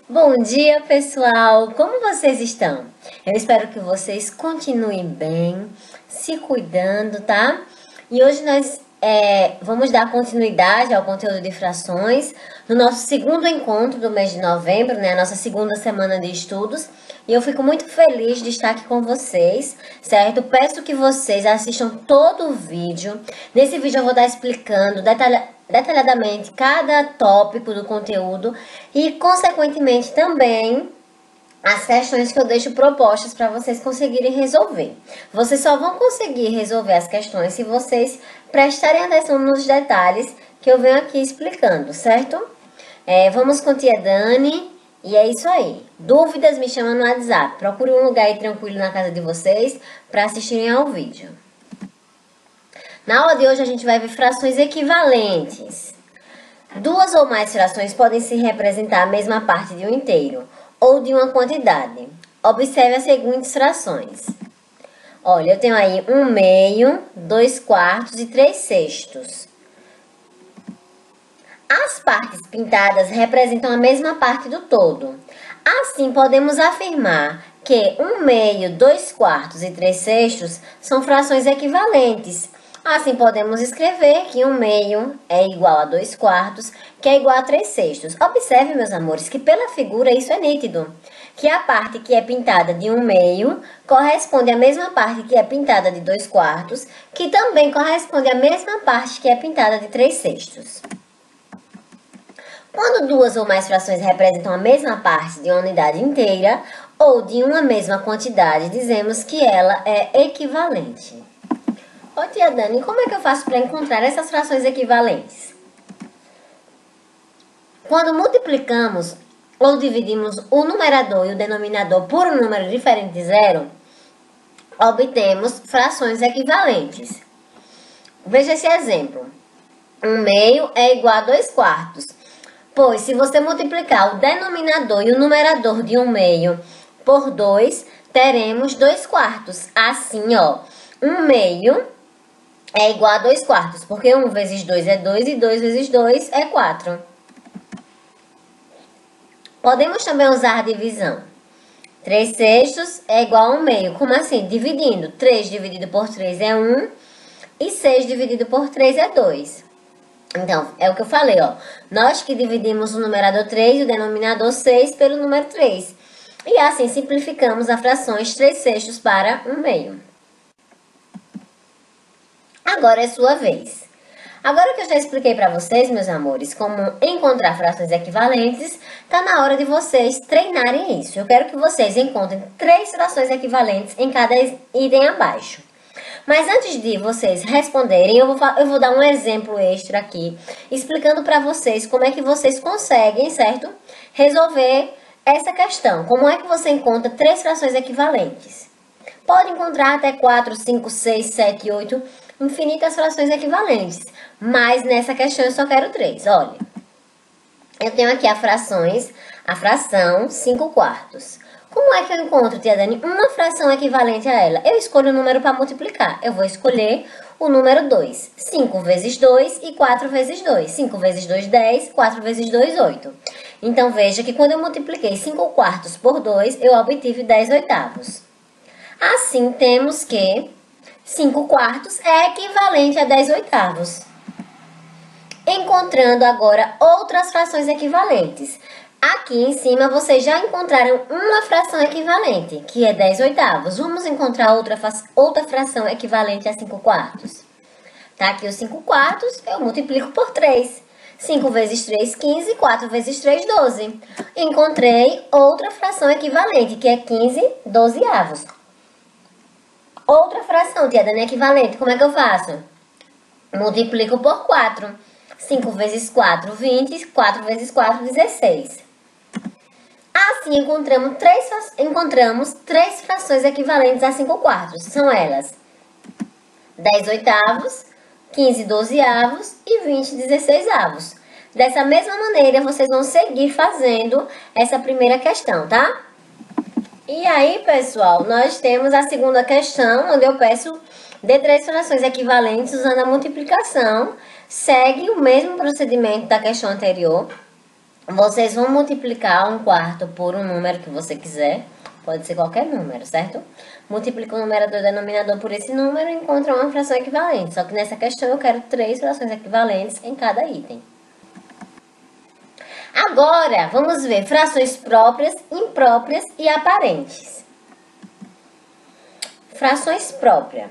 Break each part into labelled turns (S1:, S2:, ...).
S1: Bom dia, pessoal! Como vocês estão? Eu espero que vocês continuem bem, se cuidando, tá? E hoje nós vamos dar continuidade ao conteúdo de frações no nosso segundo encontro do mês de novembro, né? A nossa segunda semana de estudos. E eu fico muito feliz de estar aqui com vocês, certo? Peço que vocês assistam todo o vídeo. Nesse vídeo eu vou estar explicando detalhadamente cada tópico do conteúdo e, consequentemente, também as questões que eu deixo propostas para vocês conseguirem resolver. Vocês só vão conseguir resolver as questões se vocês prestarem atenção nos detalhes que eu venho aqui explicando, certo? Vamos com tia Dani. E é isso aí. Dúvidas, me chama no WhatsApp. Procure um lugar aí tranquilo na casa de vocês para assistirem ao vídeo. Na aula de hoje a gente vai ver frações equivalentes. Duas ou mais frações podem se representar a mesma parte de um inteiro ou de uma quantidade. Observe as seguintes frações. Olha, eu tenho aí 1/2, 2/4 e 3/6. As partes pintadas representam a mesma parte do todo. Assim, podemos afirmar que 1/2, 2/4 e 3/6 são frações equivalentes. Assim, podemos escrever que 1/2 é igual a 2/4, que é igual a 3/6. Observe, meus amores, que pela figura isso é nítido. Que a parte que é pintada de 1/2 corresponde à mesma parte que é pintada de 2/4, que também corresponde à mesma parte que é pintada de 3/6. Quando duas ou mais frações representam a mesma parte de uma unidade inteira ou de uma mesma quantidade, dizemos que ela é equivalente. Ô tia Dani, como é que eu faço para encontrar essas frações equivalentes? Quando multiplicamos ou dividimos o numerador e o denominador por um número diferente de zero, obtemos frações equivalentes. Veja esse exemplo. 1/2 é igual a 2/4. Pois, se você multiplicar o denominador e o numerador de 1/2 por 2, teremos 2/4. Assim, ó, 1/2 é igual a 2/4, porque 1 vezes 2 é 2 e 2 vezes 2 é 4. Podemos também usar a divisão. 3/6 é igual a 1/2. Como assim? Dividindo. 3 dividido por 3 é 1 e 6 dividido por 3 é 2. Então, é o que eu falei, ó. Nós que dividimos o numerador 3 e o denominador 6 pelo número 3. E assim simplificamos a frações 3/6 para 1/2. Agora é sua vez. Agora que eu já expliquei para vocês, meus amores, como encontrar frações equivalentes, tá na hora de vocês treinarem isso. Eu quero que vocês encontrem 3 frações equivalentes em cada item abaixo. Mas antes de vocês responderem, eu vou dar um exemplo extra aqui, explicando para vocês como é que vocês conseguem, certo? Resolver essa questão. Como é que você encontra 3 frações equivalentes? Pode encontrar até 4, 5, 6, 7, 8, infinitas frações equivalentes. Mas nessa questão eu só quero 3. Olha, eu tenho aqui a fração 5/4. Como é que eu encontro, tia Dani, uma fração equivalente a ela? Eu escolho o número para multiplicar. Eu vou escolher o número 2. 5 vezes 2 e 4 vezes 2. 5 vezes 2, 10. 4 vezes 2, 8. Então, veja que quando eu multipliquei 5/4 por 2, eu obtive 10/8. Assim, temos que 5/4 é equivalente a 10/8. Encontrando agora outras frações equivalentes. Aqui em cima, vocês já encontraram uma fração equivalente, que é 10/8. Vamos encontrar outra fração equivalente a 5/4. Tá aqui os 5/4, eu multiplico por 3. 5 vezes 3, 15. 4 vezes 3, 12. Encontrei outra fração equivalente, que é 15/12. Outra fração, tia Dani, equivalente, como é que eu faço? Multiplico por 4. 5 vezes 4, 20. 4 vezes 4, 16. Assim, encontramos 3 frações equivalentes a 5/4. São elas 10/8, 15/12 e 20/16. Dessa mesma maneira, vocês vão seguir fazendo essa primeira questão, tá? E aí, pessoal, nós temos a segunda questão, onde eu peço de 3 frações equivalentes usando a multiplicação. Segue o mesmo procedimento da questão anterior. vocês vão multiplicar 1/4 por um número que você quiser. Pode ser qualquer número, certo? Multiplica o numerador e o denominador por esse número e encontra uma fração equivalente. Só que nessa questão eu quero 3 frações equivalentes em cada item. Agora, vamos ver frações próprias, impróprias e aparentes. Frações próprias.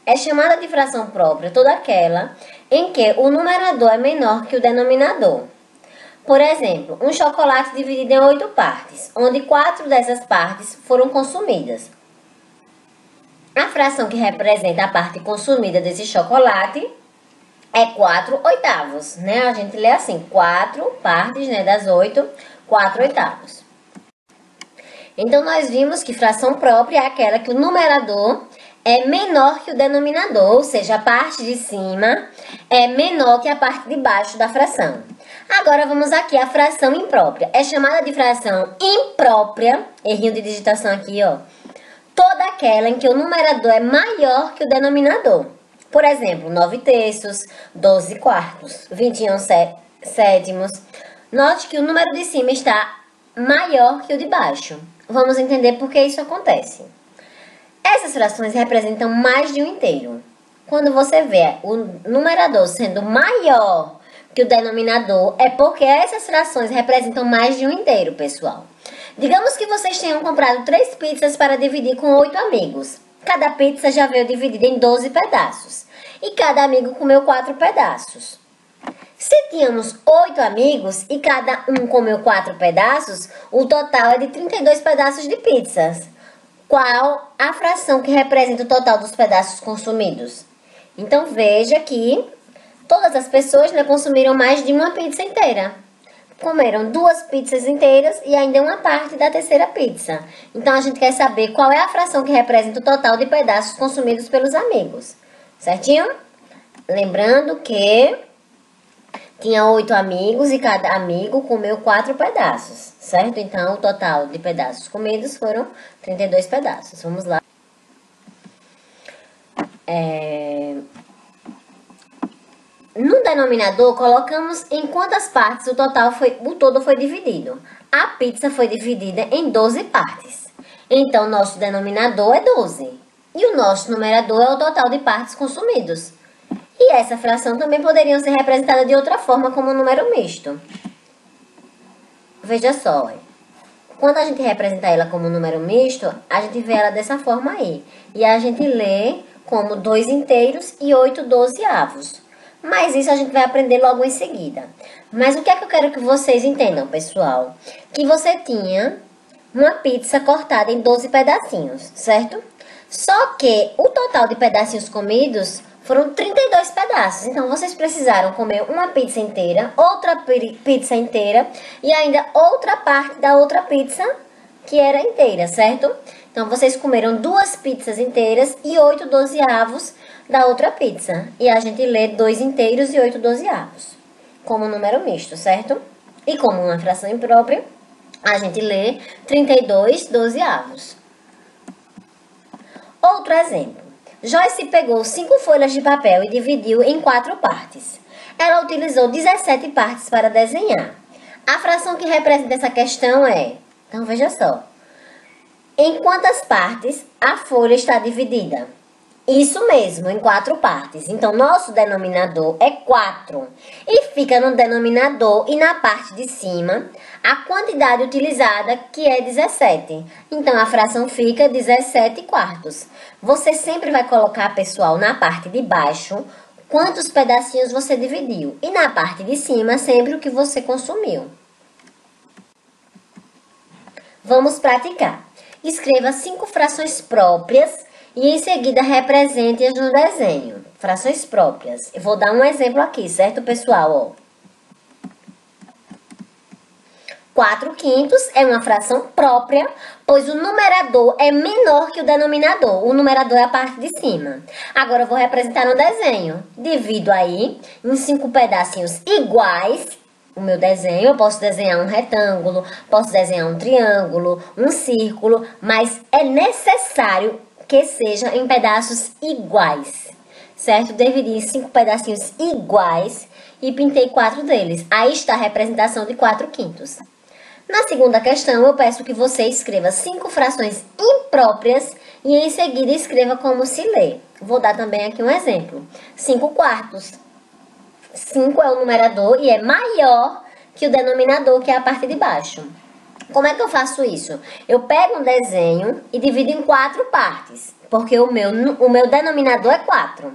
S1: É chamada de fração própria toda aquela em que o numerador é menor que o denominador. Por exemplo, um chocolate dividido em 8 partes, onde 4 dessas partes foram consumidas. A fração que representa a parte consumida desse chocolate é 4/8, né? A gente lê assim, 4 partes, né, das 8, 4/8. Então, nós vimos que fração própria é aquela que o numerador é menor que o denominador, ou seja, a parte de cima é menor que a parte de baixo da fração. Agora, vamos aqui à fração imprópria. É chamada de fração imprópria, errinho de digitação aqui, ó, toda aquela em que o numerador é maior que o denominador. Por exemplo, 9/3, 12/4, 21/7. Note que o número de cima está maior que o de baixo. Vamos entender por que isso acontece. Essas frações representam mais de um inteiro. Quando você vê o numerador sendo maior que o denominador, é porque essas frações representam mais de um inteiro, pessoal. Digamos que vocês tenham comprado 3 pizzas para dividir com 8 amigos. Cada pizza já veio dividida em 12 pedaços. E cada amigo comeu 4 pedaços. Se tínhamos 8 amigos e cada um comeu 4 pedaços, o total é de 32 pedaços de pizzas. Qual a fração que representa o total dos pedaços consumidos? Então, veja que todas as pessoas, né, consumiram mais de uma pizza inteira. Comeram 2 pizzas inteiras e ainda uma parte da terceira pizza. Então, a gente quer saber qual é a fração que representa o total de pedaços consumidos pelos amigos. Certinho? Lembrando que tinha 8 amigos e cada amigo comeu 4 pedaços, certo? Então, o total de pedaços comidos foram 32 pedaços. Vamos lá. No denominador, colocamos em quantas partes o todo foi dividido. A pizza foi dividida em 12 partes. Então, nosso denominador é 12. E o nosso numerador é o total de partes consumidos. E essa fração também poderia ser representada de outra forma, como um número misto. Veja só, quando a gente representa ela como um número misto, a gente vê ela dessa forma aí. E a gente lê como 2 inteiros e 8 dozeavos. Mas isso a gente vai aprender logo em seguida. Mas o que é que eu quero que vocês entendam, pessoal? Que você tinha uma pizza cortada em 12 pedacinhos, certo? Só que o total de pedacinhos comidos foram 32 pedaços. Então, vocês precisaram comer uma pizza inteira, outra pizza inteira e ainda outra parte da outra pizza que era inteira, certo? Então, vocês comeram 2 pizzas inteiras e 8 dozeavos da outra pizza. E a gente lê 2 inteiros e 8 dozeavos como número misto, certo? E como uma fração imprópria, a gente lê 32 dozeavos. Outro exemplo. Joyce pegou 5 folhas de papel e dividiu em 4 partes. Ela utilizou 17 partes para desenhar. A fração que representa essa questão é... Então, veja só. Em quantas partes a folha está dividida? Isso mesmo, em 4 partes. Então, nosso denominador é 4. E fica no denominador e na parte de cima a quantidade utilizada, que é 17. Então, a fração fica 17/4. Você sempre vai colocar, pessoal, na parte de baixo quantos pedacinhos você dividiu. E na parte de cima, sempre o que você consumiu. Vamos praticar. Escreva 5 frações próprias e em seguida represente-as no desenho. Frações próprias. Eu vou dar um exemplo aqui, certo, pessoal? 4/5 é uma fração própria, pois o numerador é menor que o denominador. O numerador é a parte de cima. Agora eu vou representar no desenho. Divido aí em 5 pedacinhos iguais o meu desenho. Eu posso desenhar um retângulo, posso desenhar um triângulo, um círculo, mas é necessário que seja em pedaços iguais. certo? Dividi em 5 pedacinhos iguais e pintei 4 deles. Aí está a representação de 4/5. Na segunda questão, eu peço que você escreva 5 frações impróprias e em seguida escreva como se lê. Vou dar também aqui um exemplo. 5/4. 5 é o numerador e é maior que o denominador, que é a parte de baixo. Como é que eu faço isso? Eu pego um desenho e divido em 4 partes, porque o meu denominador é 4.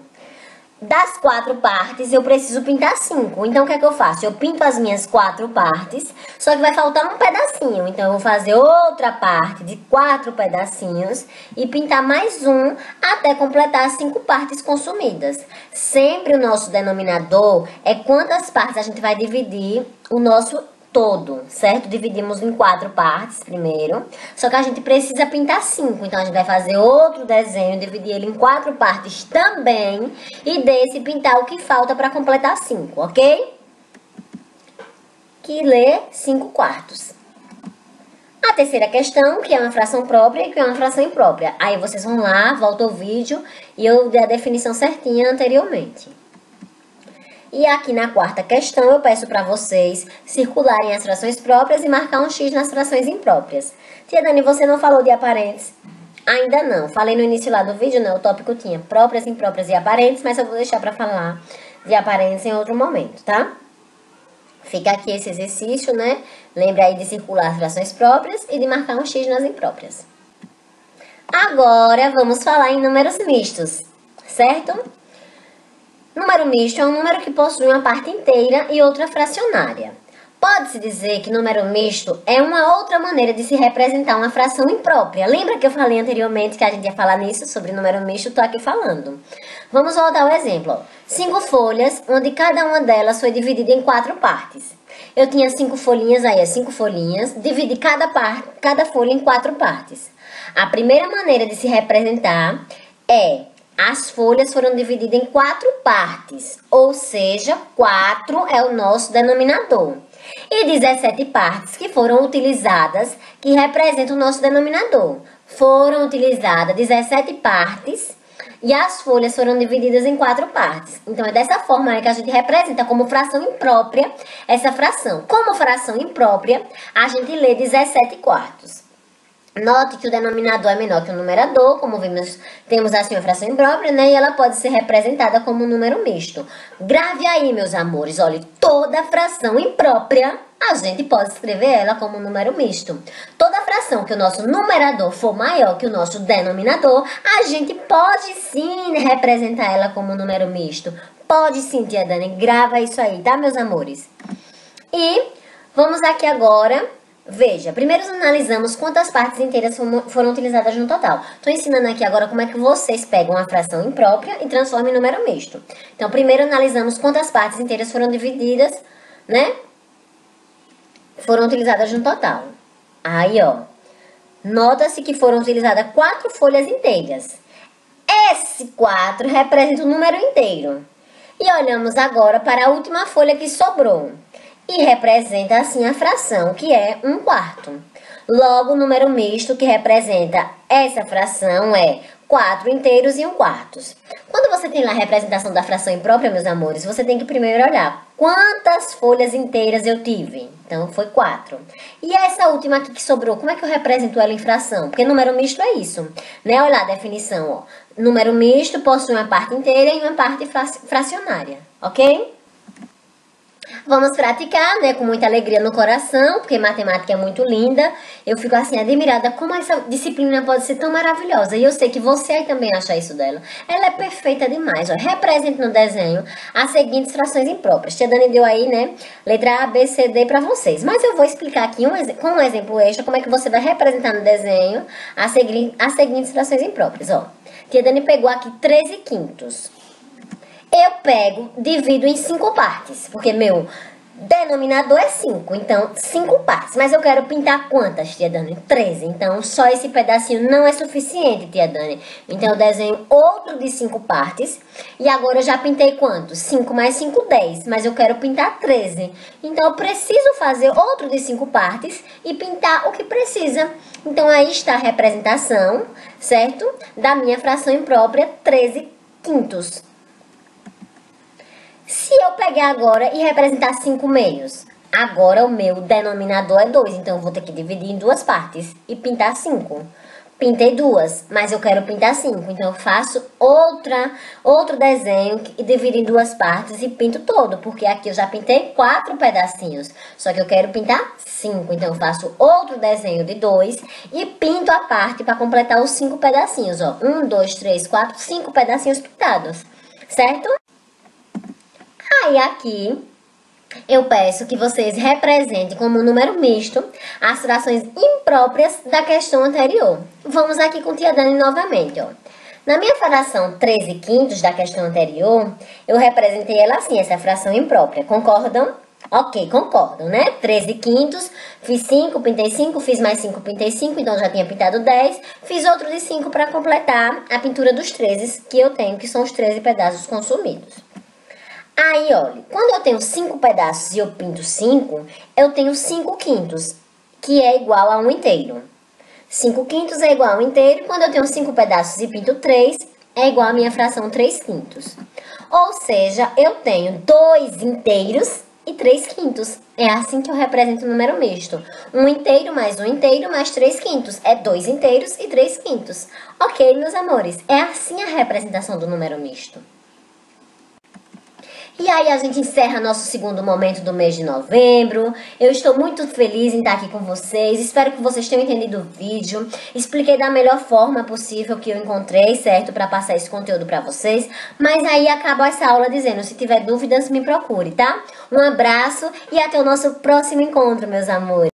S1: Das 4 partes, eu preciso pintar 5. Então, o que é que eu faço? Eu pinto as minhas 4 partes, só que vai faltar um pedacinho. Então, eu vou fazer outra parte de 4 pedacinhos e pintar mais um até completar as 5 partes consumidas. Sempre o nosso denominador é quantas partes a gente vai dividir o nosso todo, certo? Dividimos em 4 partes primeiro, só que a gente precisa pintar 5, então a gente vai fazer outro desenho, dividir ele em 4 partes também, e desse pintar o que falta para completar 5, ok? Que lê 5/4. A terceira questão, que é uma fração própria e que é uma fração imprópria. Aí vocês vão lá, volta o vídeo e eu dei a definição certinha anteriormente. E aqui na quarta questão, eu peço para vocês circularem as frações próprias e marcar um X nas frações impróprias. Tia Dani, você não falou de aparentes? Ainda não. Falei no início lá do vídeo, né? O tópico tinha próprias, impróprias e aparentes, mas eu vou deixar para falar de aparentes em outro momento, tá? Fica aqui esse exercício, né? Lembra aí de circular as frações próprias e de marcar um X nas impróprias. Agora, vamos falar em números mistos, certo? Número misto é um número que possui uma parte inteira e outra fracionária. Pode-se dizer que número misto é uma outra maneira de se representar uma fração imprópria. Lembra que eu falei anteriormente que a gente ia falar nisso, sobre número misto? Estou aqui falando. Vamos voltar ao exemplo. 5 folhas, onde cada uma delas foi dividida em 4 partes. Eu tinha 5 folhinhas, aí 5 folhinhas, dividi cada folha em 4 partes. A primeira maneira de se representar é: as folhas foram divididas em 4 partes, ou seja, 4 é o nosso denominador. E 17 partes que foram utilizadas, que representam o nosso denominador. Foram utilizadas 17 partes e as folhas foram divididas em 4 partes. Então, é dessa forma que a gente representa como fração imprópria essa fração. Como fração imprópria, a gente lê 17/4. Note que o denominador é menor que o numerador, como vimos, temos assim uma fração imprópria, né? E ela pode ser representada como um número misto. Grave aí, meus amores, olha, toda fração imprópria, a gente pode escrever ela como um número misto. Toda fração que o nosso numerador for maior que o nosso denominador, a gente pode sim representar ela como um número misto. Pode sim, tia Dani, grava isso aí, tá, meus amores? E vamos aqui agora. Veja, primeiro analisamos quantas partes inteiras foram utilizadas no total. Estou ensinando aqui agora como é que vocês pegam a fração imprópria e transformam em número misto. Então, primeiro analisamos quantas partes inteiras foram divididas, né? Foram utilizadas no total. Aí, ó, nota-se que foram utilizadas 4 folhas inteiras. Esse 4 representa o número inteiro. E olhamos agora para a última folha que sobrou. E representa assim a fração, que é 1/4. Logo, o número misto que representa essa fração é 4 inteiros e 1/4. Quando você tem lá a representação da fração imprópria, meus amores, você tem que primeiro olhar quantas folhas inteiras eu tive. Então, foi 4. E essa última aqui que sobrou, como é que eu represento ela em fração? Porque número misto é isso, né? Olha a definição, ó. Número misto possui uma parte inteira e uma parte fracionária, ok? Vamos praticar, né, com muita alegria no coração, porque matemática é muito linda. Eu fico assim admirada como essa disciplina pode ser tão maravilhosa. E eu sei que você aí também acha isso dela. Ela é perfeita demais, ó. Represente no desenho as seguintes frações impróprias. Tia Dani deu aí, né, letra A, B, C, D para vocês. Mas eu vou explicar aqui com um exemplo extra como é que você vai representar no desenho as seguintes frações impróprias, ó. Tia Dani pegou aqui 13/5. Eu pego, divido em 5 partes, porque meu denominador é 5, então 5 partes. Mas eu quero pintar quantas, tia Dani? 13, então só esse pedacinho não é suficiente, tia Dani. Então eu desenho outro de 5 partes, e agora eu já pintei quantos? 5 mais 5, 10, mas eu quero pintar 13. Então eu preciso fazer outro de 5 partes e pintar o que precisa. Então aí está a representação, certo? Da minha fração imprópria 13/5. Se eu pegar agora e representar 5 meios, agora o meu denominador é 2, então eu vou ter que dividir em duas partes e pintar 5. Pintei duas, mas eu quero pintar 5, então eu faço outro desenho e divido em duas partes e pinto todo, porque aqui eu já pintei 4 pedacinhos, só que eu quero pintar 5, então eu faço outro desenho de 2 e pinto a parte para completar os 5 pedacinhos, ó, 1, 2, 3, 4, 5 pedacinhos pintados, certo? Aí aqui eu peço que vocês representem como um número misto as frações impróprias da questão anterior. Vamos aqui com tia Dani novamente, ó. Na minha fração 13/5 da questão anterior, eu representei ela assim, essa fração imprópria. Concordam? Ok, concordam, né? 13/5, fiz 5, pintei 5, fiz mais 5, pintei 5, então já tinha pintado 10. Fiz outro de 5 para completar a pintura dos 13 que eu tenho, que são os 13 pedaços consumidos. Aí, olha, quando eu tenho 5 pedaços e eu pinto 5, eu tenho 5/5, que é igual a 1 inteiro. 5/5 é igual a 1 inteiro, quando eu tenho 5 pedaços e pinto 3, é igual a minha fração 3/5. Ou seja, eu tenho 2 inteiros e 3/5. É assim que eu represento o número misto. 1 inteiro mais 1 inteiro mais 3/5. É 2 inteiros e 3/5. Ok, meus amores, é assim a representação do número misto. E aí a gente encerra nosso segundo momento do mês de novembro. Eu estou muito feliz em estar aqui com vocês. Espero que vocês tenham entendido o vídeo. Expliquei da melhor forma possível que eu encontrei, certo? Para passar esse conteúdo para vocês. Mas aí acabo essa aula dizendo, se tiver dúvidas, me procure, tá? Um abraço e até o nosso próximo encontro, meus amores.